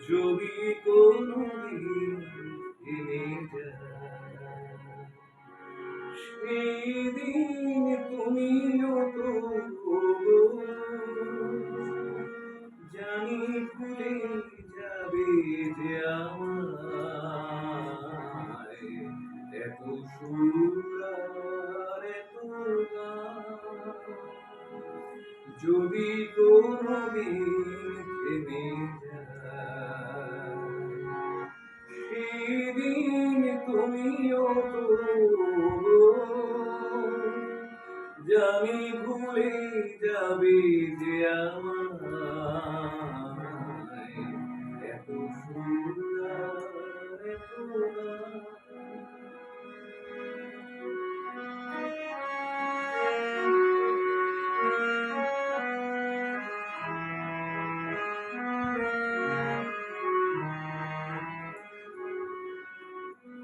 যদি কোনদিন থেমে যায়, সেদিন তুমিও তো জানি ভুলে যাবে যে আমায়, এত সুর আর এত গান। যদি কোনদিন থেমে যায়, সেদিন তুমিও তো জানি ভুলে যাবে যে আমায়, এত সুর আর এত গান।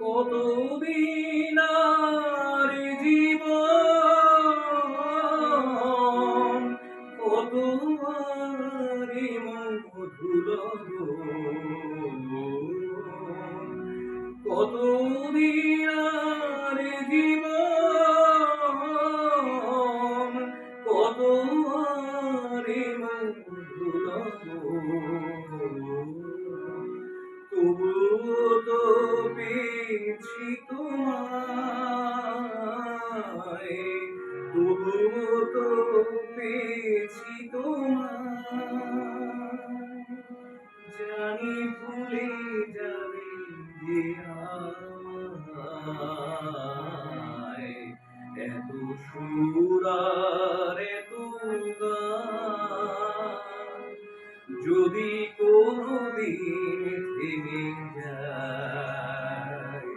কতদিন আর জীবন, কত আর মধুর, কতদিন আর জীবন, কত আর তবুও তো পেয়েছি তোমায়, তবুও তো পেয়েছি তোমায়, জানি ভুলে যাবে যে আমায়, এত সুর আর এত গান। যদি কোনদিন থেমে যায়,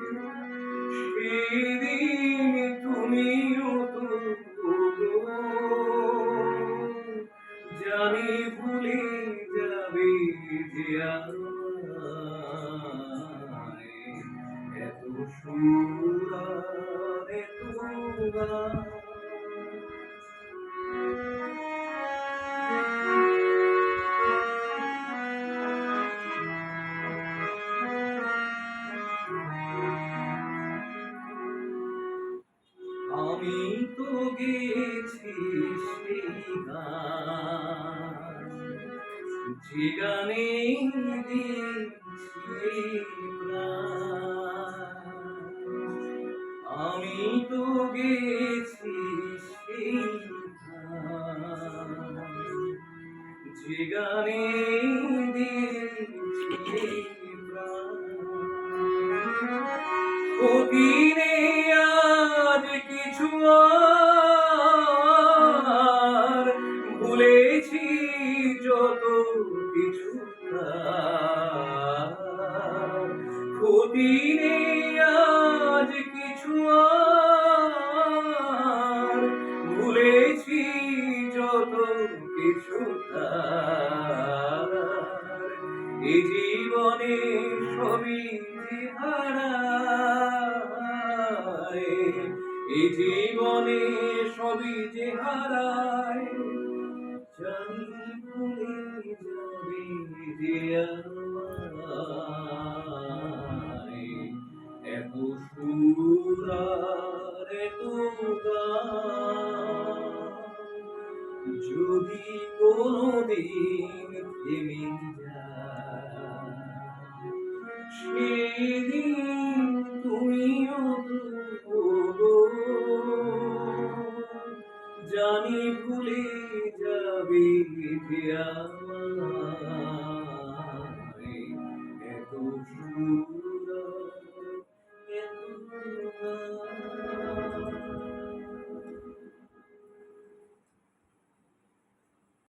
সেদিন তুমিও তো জানি ভুলে যাবে যে আমায়, এত সুর আর এত গান। আমি তো গেয়েছি সেই গান, যে গানে দিয়েছি প্রাণ। আমি তো গেয়েছি সেই গান, যে গানে দিয়েছি প্রাণ। ক্ষতি নেই আজ কিছু আর, ভুলেছি যত কিছু তার। ক্ষতি নেই আজ কিছু আর, ভুলেছি যত কিছু তার। এ জীবনে সবই যে হারায়, এ জীবনে সবই যে হারায়, জানি ভুলে যাবে যে আমায়, এত সুর আর এত গান। যদি কোনদিন থেমে যায়, সেদিন তুমিও